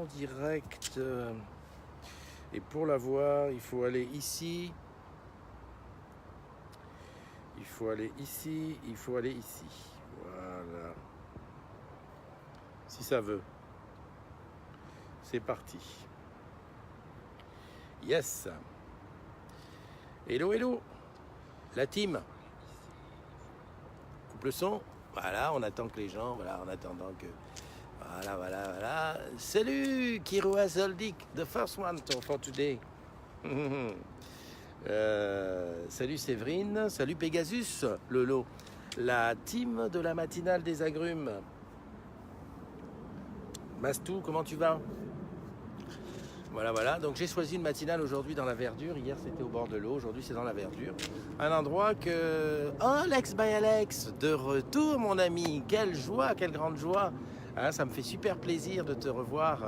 En direct. Et pour la voir, il faut aller ici. Il faut aller ici. Il faut aller ici. Voilà. Si ça veut. C'est parti. Yes. Hello, hello. La team. Coupe le son. Voilà, on attend que les gens. Voilà, en attendant que. Voilà. Salut, Kiroa Zoldik, the first one for today. Salut Séverine, salut Pegasus, Lolo. La team de la matinale des agrumes. Mastou, comment tu vas? Voilà. Donc j'ai choisi une matinale aujourd'hui dans la verdure. Hier c'était au bord de l'eau, aujourd'hui c'est dans la verdure. Un endroit que... Oh, Alex by Alex, de retour mon ami. Quelle joie, quelle grande joie. Hein, ça me fait super plaisir de te revoir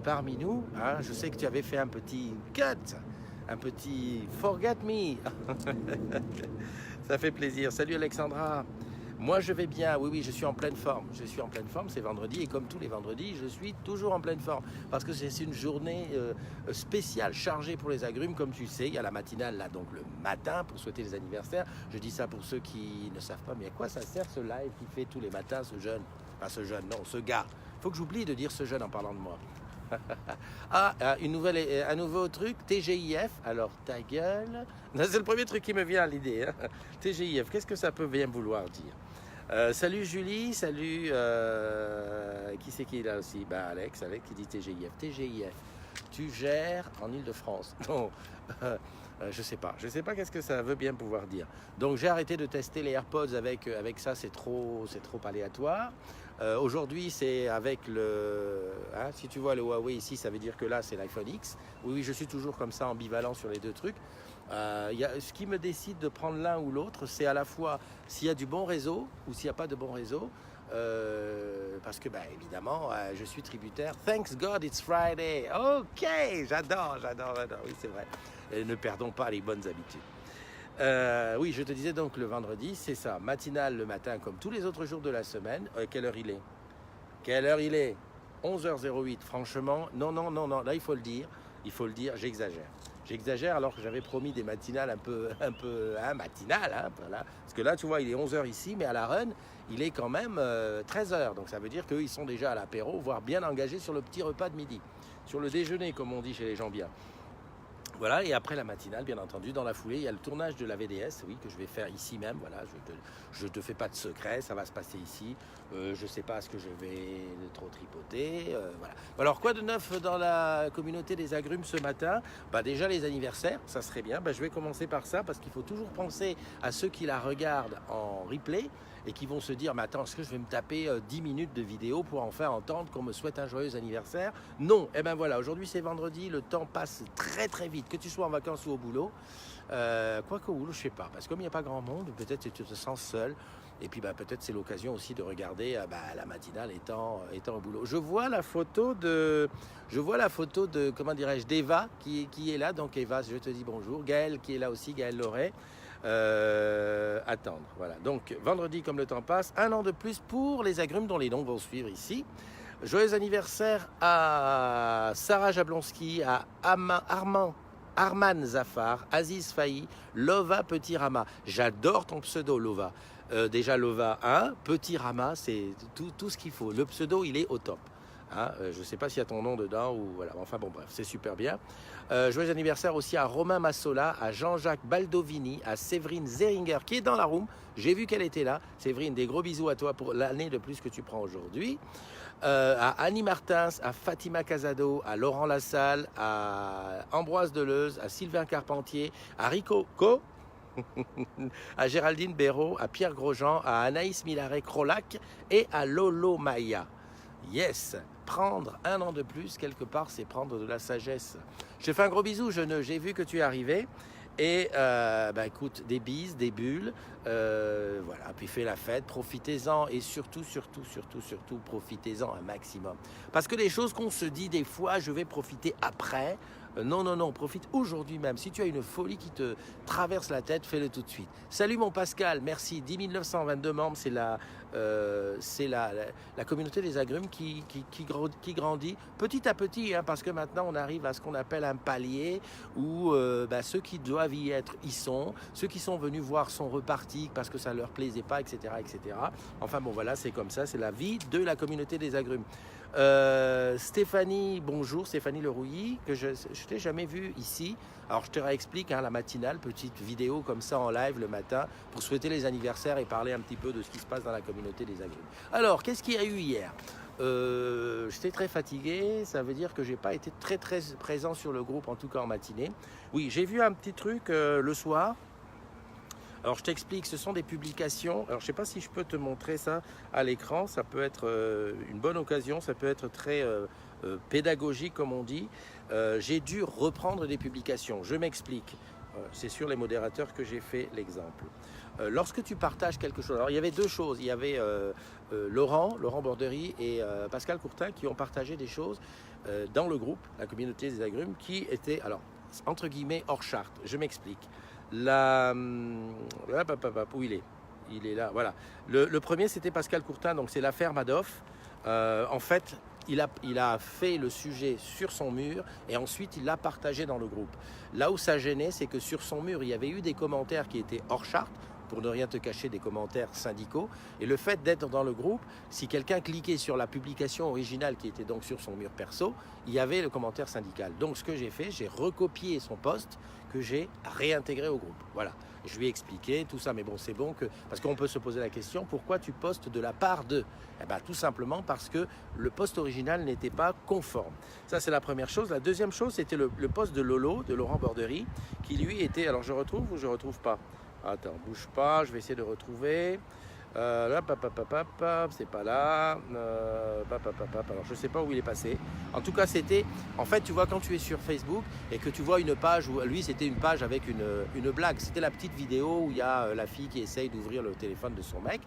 parmi nous. Hein, je sais que tu avais fait un petit cut, un petit forget me. Ça fait plaisir. Salut Alexandra. Moi je vais bien, oui, je suis en pleine forme. Je suis en pleine forme, c'est vendredi et comme tous les vendredis, je suis toujours en pleine forme. Parce que c'est une journée spéciale, chargée pour les agrumes. Comme tu sais, il y a la matinale là, donc le matin pour souhaiter les anniversaires. Je dis ça pour ceux qui ne savent pas, mais à quoi ça sert ce live qui fait tous les matins ce jeune? Pas ce jeune, non, ce gars. Faut que j'oublie de dire ce jeune en parlant de moi. Un nouveau truc, TGIF. Alors ta gueule. C'est le premier truc qui me vient à l'idée. Hein. TGIF, qu'est-ce que ça peut bien vouloir dire? Salut Julie, salut. Qui c'est qui est là aussi? Bah Alex qui dit TGIF. TGIF, tu gères en Ile-de-France. Non, je sais pas qu'est-ce que ça veut bien pouvoir dire. Donc j'ai arrêté de tester les AirPods avec ça, c'est trop aléatoire. Aujourd'hui c'est avec le... Hein, si tu vois le Huawei ici, ça veut dire que là c'est l'iPhone X. Oui, je suis toujours comme ça ambivalent sur les deux trucs. Ce qui me décide de prendre l'un ou l'autre, c'est à la fois s'il y a du bon réseau ou s'il n'y a pas de bon réseau. Parce que, évidemment, je suis tributaire. Thanks God it's Friday. Ok, j'adore. Oui, c'est vrai. Et ne perdons pas les bonnes habitudes. Oui, je te disais donc le vendredi, c'est ça. Matinale le matin, comme tous les autres jours de la semaine. Quelle heure il est 11h08. Franchement, non. Là, il faut le dire, j'exagère alors que j'avais promis des matinales un peu matinales. Hein, voilà. Parce que là, tu vois, il est 11h ici, mais à la run, il est quand même 13h. Donc ça veut dire qu'eux, ils sont déjà à l'apéro, voire bien engagés sur le petit repas de midi. Sur le déjeuner, comme on dit chez les gens bien. Voilà, et après la matinale, bien entendu, dans la foulée, il y a le tournage de la VDS, oui, que je vais faire ici même. Voilà, je te fais pas de secret, ça va se passer ici. Je sais pas ce que je vais trop tripoter. Voilà. Alors, quoi de neuf dans la communauté des agrumes ce matin? Déjà, les anniversaires, ça serait bien. Je vais commencer par ça, parce qu'il faut toujours penser à ceux qui la regardent en replay et qui vont se dire, mais attends, est-ce que je vais me taper 10 minutes de vidéo pour enfin entendre qu'on me souhaite un joyeux anniversaire? Non, et voilà, aujourd'hui c'est vendredi, le temps passe très très vite, que tu sois en vacances ou au boulot. Quoique au boulot, je sais pas, parce que comme il n'y a pas grand monde, peut-être que tu te sens seul, et puis peut-être c'est l'occasion aussi de regarder la matinale étant au boulot. Je vois la photo de comment dirais-je, d'Eva qui est là, donc Eva, je te dis bonjour, Gaëlle qui est là aussi, Gaëlle Loret. Attendre, voilà. Donc vendredi, comme le temps passe, un an de plus pour les agrumes dont les noms vont suivre ici. Joyeux anniversaire à Sarah Jablonski, à Arman Zafar, Aziz Fahi, Lova Petit Rama. J'adore ton pseudo, Lova. Déjà Lova 1, Petit Rama, c'est tout ce qu'il faut. Le pseudo, il est au top. Hein, je ne sais pas s'il y a ton nom dedans ou voilà. Enfin bon, bref, c'est super bien. Joyeux anniversaire aussi à Romain Massola, à Jean-Jacques Baldovini, à Séverine Zeringer qui est dans la room. J'ai vu qu'elle était là. Séverine, des gros bisous à toi pour l'année de plus que tu prends aujourd'hui. À Annie Martins, à Fatima Casado, à Laurent Lassalle, à Ambroise Deleuze, à Sylvain Carpentier, à Rico Co, à Géraldine Béraud, à Pierre Grosjean, à Anaïs Milaret-Crolac et à Lolo Maya. Yes, prendre un an de plus, quelque part, c'est prendre de la sagesse. Je te fais un gros bisou, j'ai vu que tu es arrivé. Et écoute, des bises, des bulles, voilà, puis fais la fête, profitez-en et surtout, profitez-en un maximum. Parce que les choses qu'on se dit des fois, je vais profiter après, Non, non, non, profite aujourd'hui même. Si tu as une folie qui te traverse la tête, fais-le tout de suite. Salut mon Pascal, merci. 10 922 membres, c'est la communauté des agrumes qui grandit petit à petit, hein, parce que maintenant on arrive à ce qu'on appelle un palier où ceux qui doivent y être y sont, ceux qui sont venus voir sont repartis parce que ça leur plaisait pas, etc., etc. Enfin bon voilà, c'est comme ça, c'est la vie de la communauté des agrumes. Stéphanie, bonjour, Stéphanie Lerouilly, que je ne t'ai jamais vue ici. Alors je te réexplique, hein, la matinale, petite vidéo comme ça en live le matin pour souhaiter les anniversaires et parler un petit peu de ce qui se passe dans la communauté des agrumes. Alors, qu'est-ce qu'il y a eu hier? J'étais très fatigué, ça veut dire que j'ai pas été très présent sur le groupe, en tout cas en matinée. Oui, j'ai vu un petit truc le soir. Alors je t'explique, ce sont des publications. Alors je ne sais pas si je peux te montrer ça à l'écran, ça peut être une bonne occasion, ça peut être très pédagogique comme on dit. J'ai dû reprendre des publications, je m'explique. C'est sur les modérateurs que j'ai fait l'exemple. Lorsque tu partages quelque chose, alors il y avait deux choses, il y avait Laurent Borderie et Pascal Courtin qui ont partagé des choses dans le groupe, la communauté des agrumes, qui étaient, alors entre guillemets, hors charte. Je m'explique. Où il est? Il est là, voilà. Le premier, c'était Pascal Courtin, donc c'est l'affaire Madoff. En fait, il a fait le sujet sur son mur et ensuite il l'a partagé dans le groupe. Là où ça gênait, c'est que sur son mur, il y avait eu des commentaires qui étaient hors charte, pour ne rien te cacher, des commentaires syndicaux. Et le fait d'être dans le groupe, si quelqu'un cliquait sur la publication originale qui était donc sur son mur perso, il y avait le commentaire syndical. Donc ce que j'ai fait, j'ai recopié son post que j'ai réintégré au groupe. Voilà. Je lui ai expliqué tout ça, mais bon, c'est bon que... Parce qu'on peut se poser la question, pourquoi tu postes de la part de? Eh bien, tout simplement parce que le post original n'était pas conforme. Ça, c'est la première chose. La deuxième chose, c'était le post de Lolo, de Laurent Borderie, qui lui était... Alors, je retrouve ou je retrouve pas? Attends, bouge pas, je vais essayer de retrouver. Là, c'est pas là. Alors, je sais pas où il est passé. En tout cas, c'était... En fait, tu vois, quand tu es sur Facebook et que tu vois une page où... Lui, c'était une page avec une blague. C'était la petite vidéo où il y a la fille qui essaye d'ouvrir le téléphone de son mec.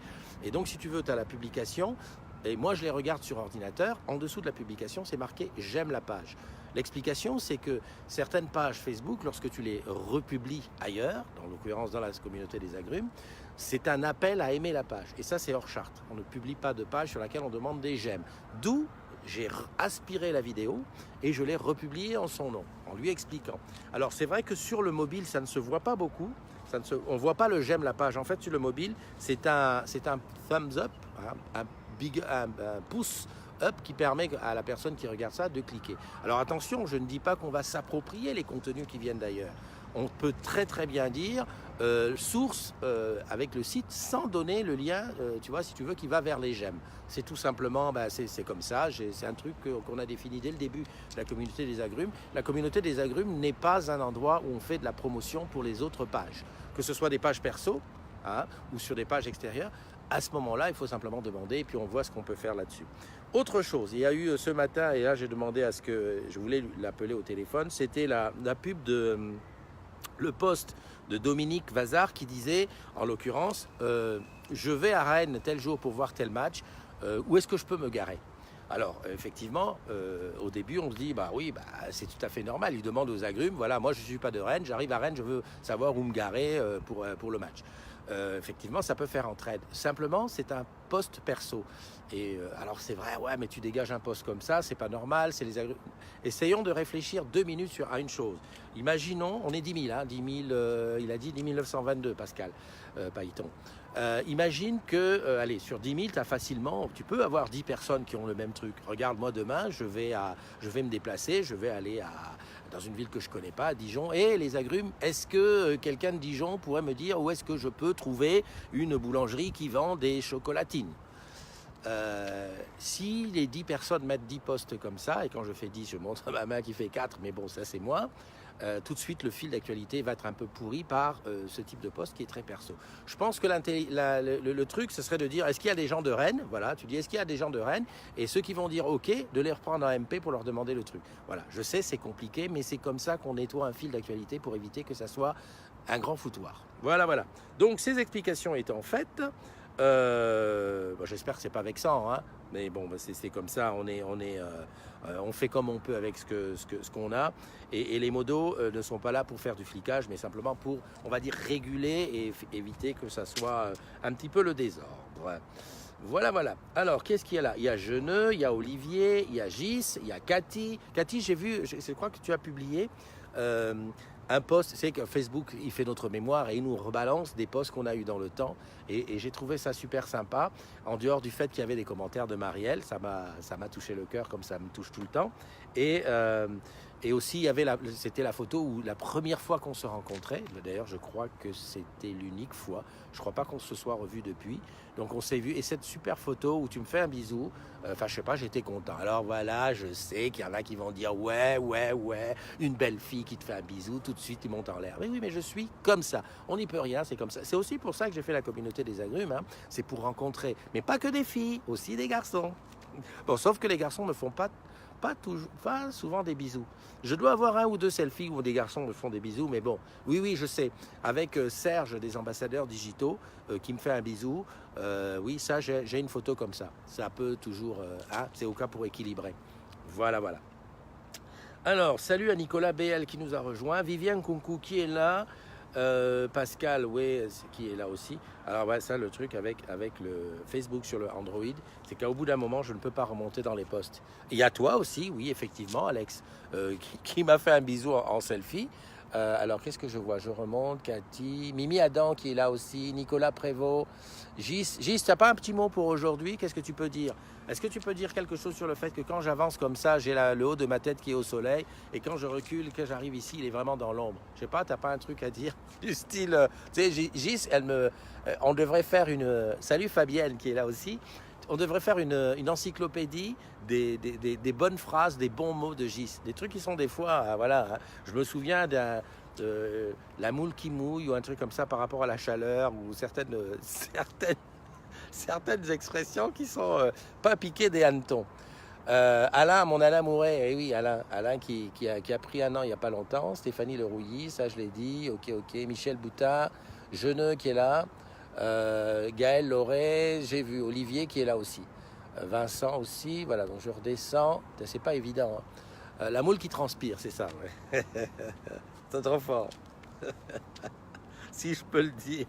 Et donc, si tu veux, tu as la publication. Et moi, je les regarde sur ordinateur. En dessous de la publication, c'est marqué « J'aime la page ». L'explication, c'est que certaines pages Facebook, lorsque tu les republies ailleurs, dans l'occurrence dans la communauté des agrumes, c'est un appel à aimer la page. Et ça, c'est hors charte. On ne publie pas de page sur laquelle on demande des j'aime. D'où j'ai aspiré la vidéo et je l'ai republiée en son nom, en lui expliquant. Alors, c'est vrai que sur le mobile, ça ne se voit pas beaucoup. On ne voit pas le j'aime la page. En fait, sur le mobile, c'est un thumbs up, hein, un pouce up qui permet à la personne qui regarde ça de cliquer. Alors attention, je ne dis pas qu'on va s'approprier les contenus qui viennent d'ailleurs. On peut très bien dire source avec le site sans donner le lien, tu vois, si tu veux, qui va vers les j'aime. C'est tout simplement, c'est comme ça, c'est un truc qu'on a défini dès le début de la communauté des agrumes. La communauté des agrumes n'est pas un endroit où on fait de la promotion pour les autres pages, que ce soit des pages perso, hein, ou sur des pages extérieures. À ce moment-là, il faut simplement demander et puis on voit ce qu'on peut faire là-dessus. Autre chose, il y a eu ce matin, et là j'ai demandé à ce que je voulais l'appeler au téléphone, c'était la pub de le post de Dominique Vazard qui disait, en l'occurrence, je vais à Rennes tel jour pour voir tel match, où est-ce que je peux me garer? Alors, effectivement, au début, on se dit, c'est tout à fait normal. Il demande aux agrumes, voilà, moi je ne suis pas de Rennes, j'arrive à Rennes, je veux savoir où me garer pour le match. Effectivement, ça peut faire entraide. Simplement, c'est un post perso. Et alors, c'est vrai, ouais, mais tu dégages un post comme ça, c'est pas normal. C'est les Essayons de réfléchir 2 minutes à une chose. Imaginons, on est 10 000, hein, 10 000 il a dit 10 922, Pascal Pailleton. Imagine que, allez, sur 10 000, tu peux avoir 10 personnes qui ont le même truc. Regarde, moi, demain, je vais me déplacer, je vais aller dans une ville que je ne connais pas, à Dijon. Et les agrumes, est-ce que quelqu'un de Dijon pourrait me dire où est-ce que je peux trouver une boulangerie qui vend des chocolatines? Si les 10 personnes mettent 10 postes comme ça, et quand je fais 10, je montre à ma main qui fait 4, mais bon, ça c'est moi, tout de suite le fil d'actualité va être un peu pourri par ce type de poste qui est très perso. Je pense que le truc, ce serait de dire, est-ce qu'il y a des gens de Rennes? Voilà, tu dis, est-ce qu'il y a des gens de Rennes? Et ceux qui vont dire OK, de les reprendre en MP pour leur demander le truc. Voilà, je sais, c'est compliqué, mais c'est comme ça qu'on nettoie un fil d'actualité pour éviter que ça soit un grand foutoir. Voilà. Donc, ces explications étant faites, j'espère que c'est pas vexant, hein, mais bon, c'est comme ça, on est On fait comme on peut avec ce qu'on a. Et les modos ne sont pas là pour faire du flicage, mais simplement pour, on va dire, réguler et éviter que ça soit un petit peu le désordre. Voilà, voilà. Alors, qu'est-ce qu'il y a là? Il y a Geneux, il y a Olivier, il y a Gis, il y a Cathy. Cathy, j'ai vu, je crois que tu as publié un post. C'est que Facebook, il fait notre mémoire et il nous rebalance des posts qu'on a eu dans le temps. Et j'ai trouvé ça super sympa. En dehors du fait qu'il y avait des commentaires de Marielle, ça m'a touché le cœur comme ça me touche tout le temps. Et aussi, il y avait c'était la photo où la première fois qu'on se rencontrait. D'ailleurs, je crois que c'était l'unique fois. Je ne crois pas qu'on se soit revu depuis. Donc, on s'est vu. Et cette super photo où tu me fais un bisou, enfin, je sais pas, j'étais content. Alors voilà, je sais qu'il y en a qui vont dire ouais, une belle fille qui te fait un bisou, tout de suite, ils montent en l'air. Mais oui, mais je suis comme ça. On n'y peut rien, c'est comme ça. C'est aussi pour ça que j'ai fait la communauté des agrumes. Hein. C'est pour rencontrer, mais pas que des filles, aussi des garçons. Bon, sauf que les garçons ne font pas souvent des bisous. Je dois avoir un ou deux selfies où des garçons me font des bisous, mais bon, oui, je sais. Avec Serge des ambassadeurs digitaux qui me fait un bisou, oui, ça, j'ai une photo comme ça. Ça peut toujours, c'est au cas pour équilibrer. Voilà. Alors, salut à Nicolas BL qui nous a rejoint, Viviane Kunku qui est là, Pascal, oui, qui est là aussi. Alors, ouais, ça, le truc avec le Facebook sur le Android, c'est qu'au bout d'un moment, je ne peux pas remonter dans les posts. Il y a toi aussi, oui, effectivement, Alex, qui m'a fait un bisou en selfie. Alors, qu'est-ce que je vois? Je remonte, Cathy, Mimi Adam qui est là aussi, Nicolas Prévost, Gis, tu n'as pas un petit mot pour aujourd'hui? Qu'est-ce que tu peux dire? Est-ce que tu peux dire quelque chose sur le fait que quand j'avance comme ça, j'ai le haut de ma tête qui est au soleil, et quand je recule, que j'arrive ici, il est vraiment dans l'ombre? Je sais pas, tu n'as pas un truc à dire du style, tu sais, Gis, on devrait faire une... Salut Fabienne qui est là aussi. On devrait faire une encyclopédie des bonnes phrases, des bons mots de Gis. Des trucs qui sont des fois, voilà. Hein. Je me souviens la moule qui mouille ou un truc comme ça par rapport à la chaleur ou certaines expressions qui sont pas piquées des hannetons. Alain, mon Alain Mouret, oui, Alain qui a pris un an il n'y a pas longtemps. Stéphanie Lerouilly, ça je l'ai dit. Ok. Michel Boutard, Geneux qui est là. Gaël Lauré, j'ai vu Olivier qui est là aussi. Vincent aussi, voilà, donc je redescends. C'est pas évident. Hein. La moule qui transpire, c'est ça. Ouais. C'est trop fort. Si je peux le dire.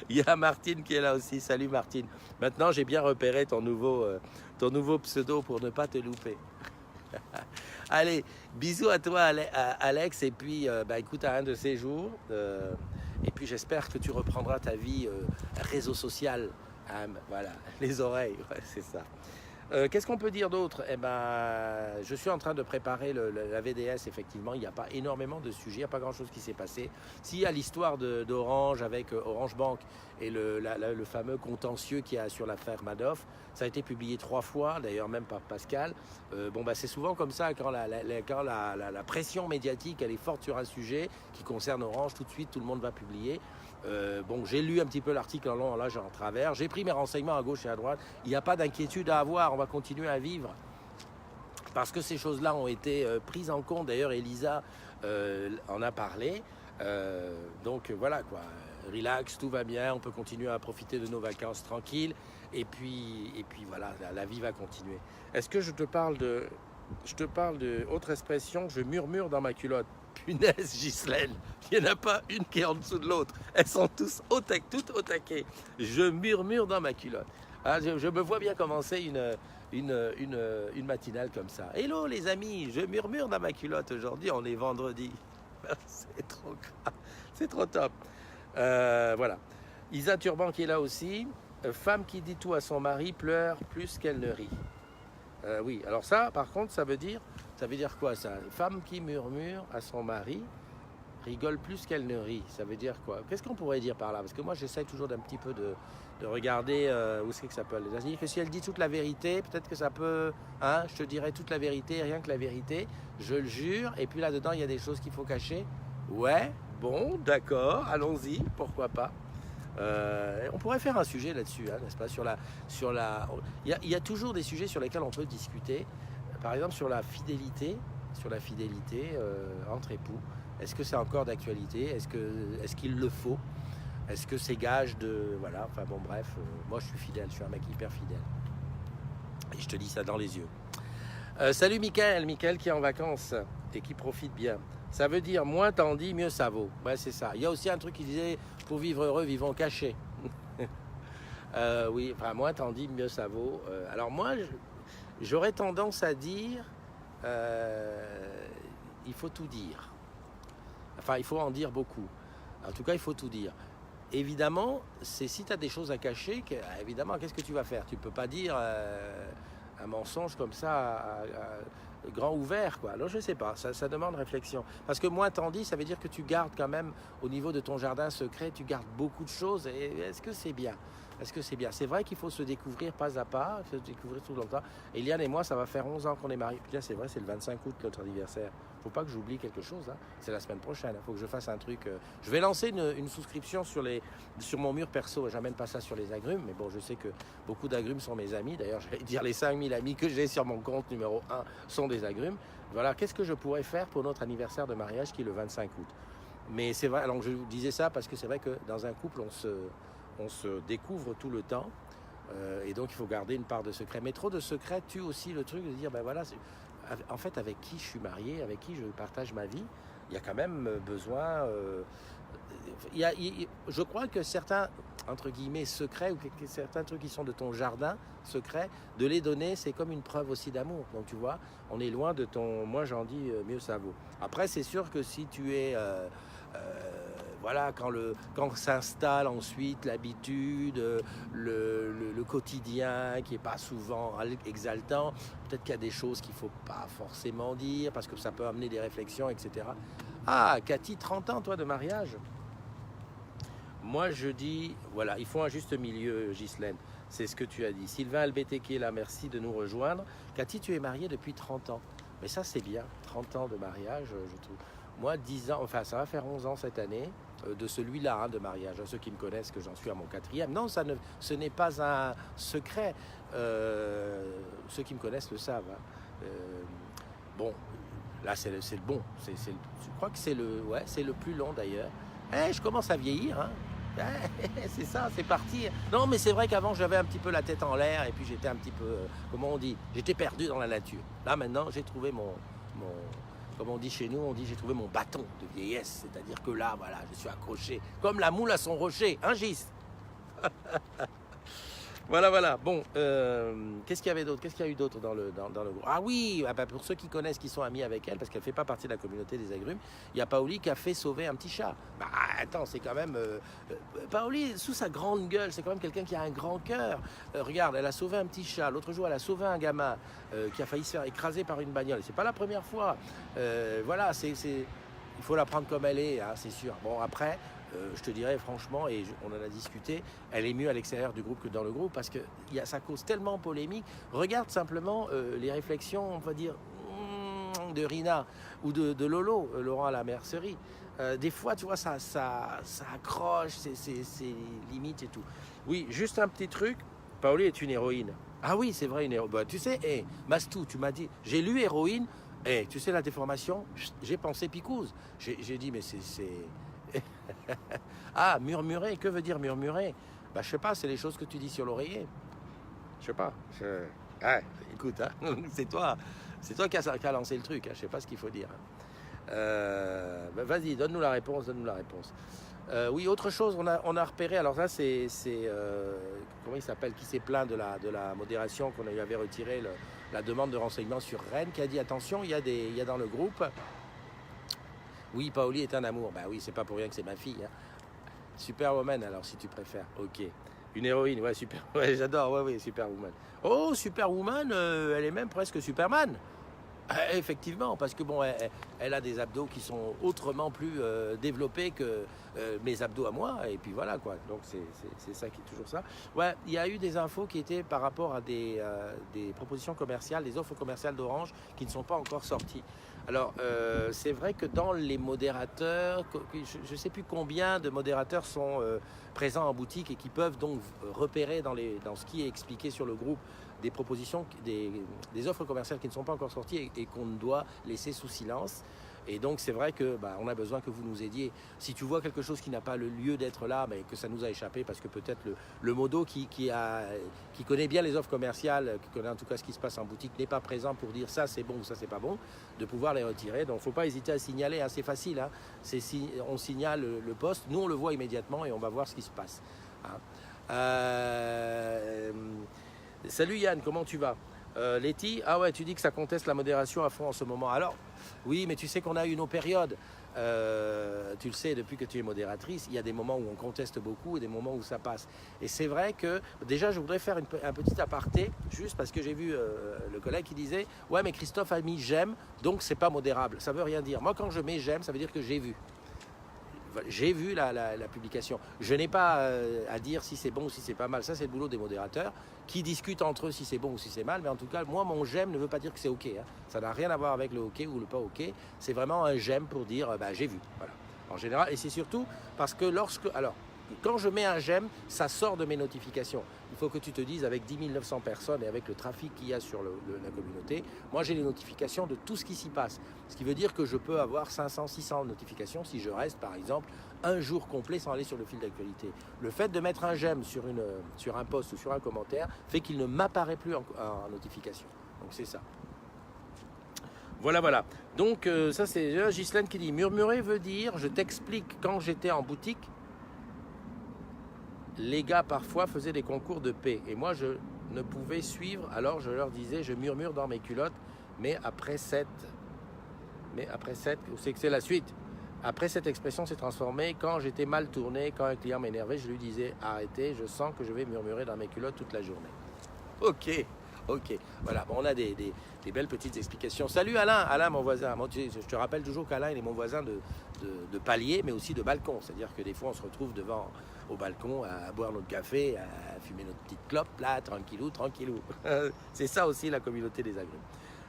Il y a Martine qui est là aussi. Salut Martine. Maintenant, j'ai bien repéré ton nouveau pseudo pour ne pas te louper. Allez, bisous à toi Alex. Et puis, écoute, à un de ces jours. Et puis, j'espère que tu reprendras ta vie réseau social. Voilà, les oreilles, ouais, c'est ça. Qu'est-ce qu'on peut dire d'autre? Je suis en train de préparer la VDS, effectivement. Il n'y a pas énormément de sujets, il n'y a pas grand-chose qui s'est passé. S'il y a l'histoire d'Orange avec Orange Bank et le fameux contentieux qu'il y a sur l'affaire Madoff, ça a été publié 3 fois, d'ailleurs même par Pascal. C'est souvent comme ça, quand la pression médiatique elle est forte sur un sujet qui concerne Orange, tout de suite tout le monde va publier. J'ai lu un petit peu l'article en long, en large et en travers. J'ai pris mes renseignements à gauche et à droite. Il n'y a pas d'inquiétude à avoir. On va continuer à vivre. Parce que ces choses-là ont été prises en compte. D'ailleurs, Elisa en a parlé. Voilà quoi. Relax, tout va bien. On peut continuer à profiter de nos vacances tranquilles. Et puis voilà, la vie va continuer. Est-ce que je te parle de autre expression? Je murmure dans ma culotte. Punaise, Ghislaine, il n'y en a pas une qui est en dessous de l'autre. Elles sont toutes au taquet. Je murmure dans ma culotte. Ah, je me vois bien commencer une matinale comme ça. Hello les amis, je murmure dans ma culotte aujourd'hui. On est vendredi. C'est trop grave. C'est trop top. Voilà. Isa Turban qui est là aussi. Femme qui dit tout à son mari pleure plus qu'elle ne rit. Oui, alors ça, par contre, ça veut dire quoi ça? Femme qui murmure à son mari rigole plus qu'elle ne rit. Ça veut dire quoi? Qu'est-ce qu'on pourrait dire par là? Parce que moi, j'essaie toujours d'un petit peu de regarder où c'est que ça peut aller. C'est-à-dire que si elle dit toute la vérité, peut-être que ça peut... Hein, je te dirais toute la vérité, rien que la vérité. Je le jure. Et puis là-dedans, il y a des choses qu'il faut cacher. Ouais, bon, d'accord, allons-y, pourquoi pas. On pourrait faire un sujet là-dessus, hein, n'est-ce pas? Il y a toujours des sujets sur lesquels on peut discuter. Par exemple, sur la fidélité entre époux. Est-ce que c'est encore d'actualité? Est-ce qu'il le faut? Est-ce que c'est gage de... Voilà, enfin bon, bref. Moi, je suis fidèle. Je suis un mec hyper fidèle. Et je te dis ça dans les yeux. Salut Mickaël, Mickaël qui est en vacances et qui profite bien. Ça veut dire moins t'en dis, mieux ça vaut. Ouais, c'est ça. Il y a aussi un truc qui disait pour vivre heureux, vivons cachés. Oui, enfin, moins t'en dis, mieux ça vaut. Alors, moi, j'aurais tendance à dire il faut tout dire. Enfin, il faut en dire beaucoup. En tout cas, il faut tout dire. Évidemment, c'est si tu as des choses à cacher, évidemment, qu'est-ce que tu vas faire? Tu ne peux pas dire un mensonge comme ça grand ouvert, quoi. Alors, je ne sais pas, ça demande réflexion. Parce que moins t'en dis, ça veut dire que tu gardes quand même, au niveau de ton jardin secret, tu gardes beaucoup de choses. Et est-ce que c'est bien? Est-ce que c'est bien? C'est vrai qu'il faut se découvrir pas à pas, se découvrir tout le temps. Eliane et moi, ça va faire 11 ans qu'on est mariés. Puis là, c'est vrai, c'est le 25 août, notre anniversaire. Faut pas que j'oublie quelque chose, hein. C'est la semaine prochaine. Il faut que je fasse un truc. Je vais lancer une souscription sur mon mur perso. J'amène pas ça sur les agrumes, mais bon, je sais que beaucoup d'agrumes sont mes amis. D'ailleurs, j'allais dire les 5000 amis que j'ai sur mon compte numéro 1 sont des agrumes. Voilà, qu'est-ce que je pourrais faire pour notre anniversaire de mariage qui est le 25 août? Mais c'est vrai, alors je vous disais ça parce que c'est vrai que dans un couple, on se découvre tout le temps. Et donc, il faut garder une part de secret. Mais trop de secret tue aussi le truc de dire, ben voilà, en fait, avec qui je suis marié, avec qui je partage ma vie, il y a quand même besoin... je crois que certains, entre guillemets, secrets, ou certains trucs qui sont de ton jardin secret, de les donner, c'est comme une preuve aussi d'amour. Donc, tu vois, on est loin de ton... Moi, j'en dis, mieux ça vaut. Après, c'est sûr que si tu es... voilà, quand s'installe ensuite l'habitude, le quotidien qui n'est pas souvent exaltant, peut-être qu'il y a des choses qu'il ne faut pas forcément dire parce que ça peut amener des réflexions, etc. Ah, Cathy, 30 ans, toi, de mariage? Moi, je dis, voilà, il faut un juste milieu, Ghislaine. C'est ce que tu as dit. Sylvain Albete qui est là, merci de nous rejoindre. Cathy, tu es mariée depuis 30 ans. Mais ça, c'est bien. 30 ans de mariage, je trouve. Moi, 10 ans, enfin, ça va faire 11 ans cette année, de celui-là, hein, de mariage. Ceux qui me connaissent, que j'en suis à mon 4e. Non, ce n'est pas un secret. Ceux qui me connaissent le savent. Hein. Bon, là, c'est le bon. Je crois que c'est le plus long d'ailleurs. Je commence à vieillir, hein. C'est ça, c'est parti. Non, mais c'est vrai qu'avant, j'avais un petit peu la tête en l'air et puis j'étais un petit peu, comment on dit, j'étais perdu dans la nature. Là, maintenant, j'ai trouvé comme on dit chez nous, on dit j'ai trouvé mon bâton de vieillesse. C'est-à-dire que là, voilà, je suis accroché comme la moule à son rocher, un Gis. Voilà. Bon, qu'est-ce qu'il y avait d'autre? Qu'est-ce qu'il y a eu d'autre dans le groupe? Ah oui, pour ceux qui connaissent, qui sont amis avec elle, parce qu'elle ne fait pas partie de la communauté des agrumes, il y a Paoli qui a fait sauver un petit chat. Bah attends, c'est quand même... Paoli, sous sa grande gueule, c'est quand même quelqu'un qui a un grand cœur. Regarde, elle a sauvé un petit chat. L'autre jour, elle a sauvé un gamin qui a failli se faire écraser par une bagnole. C'est pas la première fois. Voilà, il faut la prendre comme elle est, hein, c'est sûr. Bon, après... je te dirais franchement, et on en a discuté, elle est mieux à l'extérieur du groupe que dans le groupe parce que ça cause tellement polémique. Regarde simplement les réflexions, on va dire, de Rina ou de Lolo, Laurent à la mercerie. Des fois, tu vois, ça accroche, c'est limite et tout. Oui, juste un petit truc, Paoli est une héroïne. Ah oui, c'est vrai, une héroïne. Bah, tu sais, Mastou, tu m'as dit, j'ai lu héroïne, tu sais la déformation, j'ai pensé picouse. J'ai dit, mais c'est... Ah, murmurer, que veut dire murmurer? Bah, je sais pas, c'est les choses que tu dis sur l'oreiller. Je sais pas. Écoute, hein, c'est toi qui as lancé le truc, hein, je sais pas ce qu'il faut dire. Bah, vas-y, donne-nous la réponse. Oui, autre chose, on a repéré, alors ça c'est comment il s'appelle, qui s'est plaint de la modération, qu'on avait retiré la demande de renseignement sur Rennes, qui a dit attention, il y a dans le groupe... Oui, Paoli est un amour. Bah oui, c'est pas pour rien que c'est ma fille. Hein. Superwoman, alors, si tu préfères. Ok. Une héroïne, ouais, super. Ouais, j'adore, ouais, Superwoman. Oh, Superwoman, elle est même presque Superman. Effectivement, parce que bon, elle a des abdos qui sont autrement plus développés que mes abdos à moi, et puis voilà quoi. Donc c'est ça qui est toujours ça. Ouais, il y a eu des infos qui étaient par rapport à des propositions commerciales, des offres commerciales d'Orange qui ne sont pas encore sorties. Alors c'est vrai que dans les modérateurs, je ne sais plus combien de modérateurs sont présents en boutique et qui peuvent donc repérer dans ce qui est expliqué sur le groupe des propositions, des offres commerciales qui ne sont pas encore sorties et qu'on doit laisser sous silence. Et donc c'est vrai que on a besoin que vous nous aidiez. Si tu vois quelque chose qui n'a pas le lieu d'être là, mais que ça nous a échappé parce que peut-être le modo qui connaît bien les offres commerciales, qui connaît en tout cas ce qui se passe en boutique, n'est pas présent pour dire ça c'est bon ou ça c'est pas bon, de pouvoir les retirer. Donc il ne faut pas hésiter à signaler, hein, c'est facile, hein. On signale le poste, nous on le voit immédiatement et on va voir ce qui se passe. Hein. Salut Yann, comment tu vas? Letty, ah ouais, tu dis que ça conteste la modération à fond en ce moment. Alors, oui, mais tu sais qu'on a eu nos périodes. Tu le sais, depuis que tu es modératrice, il y a des moments où on conteste beaucoup et des moments où ça passe. Et c'est vrai que, déjà, je voudrais faire un petit aparté, juste parce que j'ai vu le collègue qui disait « Ouais, mais Christophe a mis j'aime, donc c'est pas modérable. » Ça veut rien dire. Moi, quand je mets j'aime, ça veut dire que j'ai vu. J'ai vu la publication. Je n'ai pas à dire si c'est bon ou si c'est pas mal. Ça, c'est le boulot des modérateurs qui discutent entre eux si c'est bon ou si c'est mal. Mais en tout cas, moi, mon j'aime ne veut pas dire que c'est OK. Hein. Ça n'a rien à voir avec le OK ou le pas OK. C'est vraiment un j'aime pour dire j'ai vu. Voilà. En général, et c'est surtout parce que quand je mets un j'aime, ça sort de mes notifications. Il faut que tu te dises, avec 10 900 personnes et avec le trafic qu'il y a sur la communauté, moi j'ai les notifications de tout ce qui s'y passe. Ce qui veut dire que je peux avoir 500, 600 notifications si je reste, par exemple, un jour complet sans aller sur le fil d'actualité. Le fait de mettre un j'aime sur un post ou sur un commentaire fait qu'il ne m'apparaît plus en notification. Donc c'est ça. Voilà. Donc ça c'est Ghislaine qui dit « Murmurer veut dire, je t'explique, quand j'étais en boutique, les gars parfois faisaient des concours de paix et moi je ne pouvais suivre, alors je leur disais je murmure dans mes culottes, mais après cette c'est que c'est la suite. Après cette expression s'est transformée quand j'étais mal tourné, quand un client m'énervait, je lui disais arrêtez, je sens que je vais murmurer dans mes culottes toute la journée. Ok. Voilà, on a des belles petites explications. Salut Alain mon voisin. Moi, je te rappelle toujours qu'Alain il est mon voisin de palier, mais aussi de balcon. C'est-à-dire que des fois on se retrouve au balcon à boire notre café, à fumer notre petite clope, là, tranquillou. C'est ça aussi la communauté des agrumes.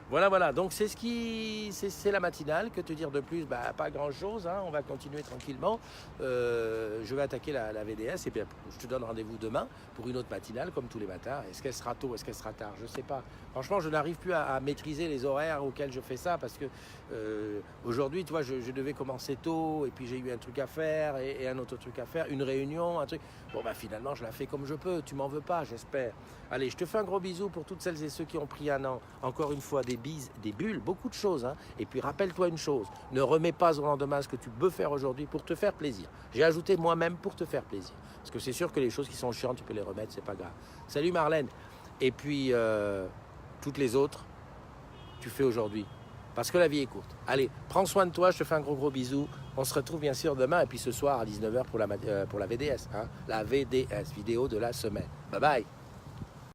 Voilà, donc c'est la matinale. Que te dire de plus? Pas grand-chose, hein. On va continuer tranquillement. Je vais attaquer la VDS et puis je te donne rendez-vous demain pour une autre matinale comme tous les matins. Est-ce qu'elle sera tôt? Est-ce qu'elle sera tard? Je ne sais pas. Franchement, je n'arrive plus à maîtriser les horaires auxquels je fais ça parce que aujourd'hui, tu vois, je devais commencer tôt et puis j'ai eu un truc à faire et un autre truc à faire, une réunion, un truc. Bon, finalement, je la fais comme je peux. Tu m'en veux pas, j'espère. Allez, je te fais un gros bisou pour toutes celles et ceux qui ont pris un an. Encore une fois, des bises, des bulles, beaucoup de choses. Hein. Et puis, rappelle-toi une chose. Ne remets pas au lendemain ce que tu peux faire aujourd'hui pour te faire plaisir. J'ai ajouté moi-même pour te faire plaisir. Parce que c'est sûr que les choses qui sont chiantes, tu peux les remettre, c'est pas grave. Salut Marlène. Et puis, toutes les autres, tu fais aujourd'hui. Parce que la vie est courte. Allez, prends soin de toi, je te fais un gros bisou. On se retrouve bien sûr demain et puis ce soir à 19h pour la VDS. Hein, la VDS, vidéo de la semaine. Bye bye.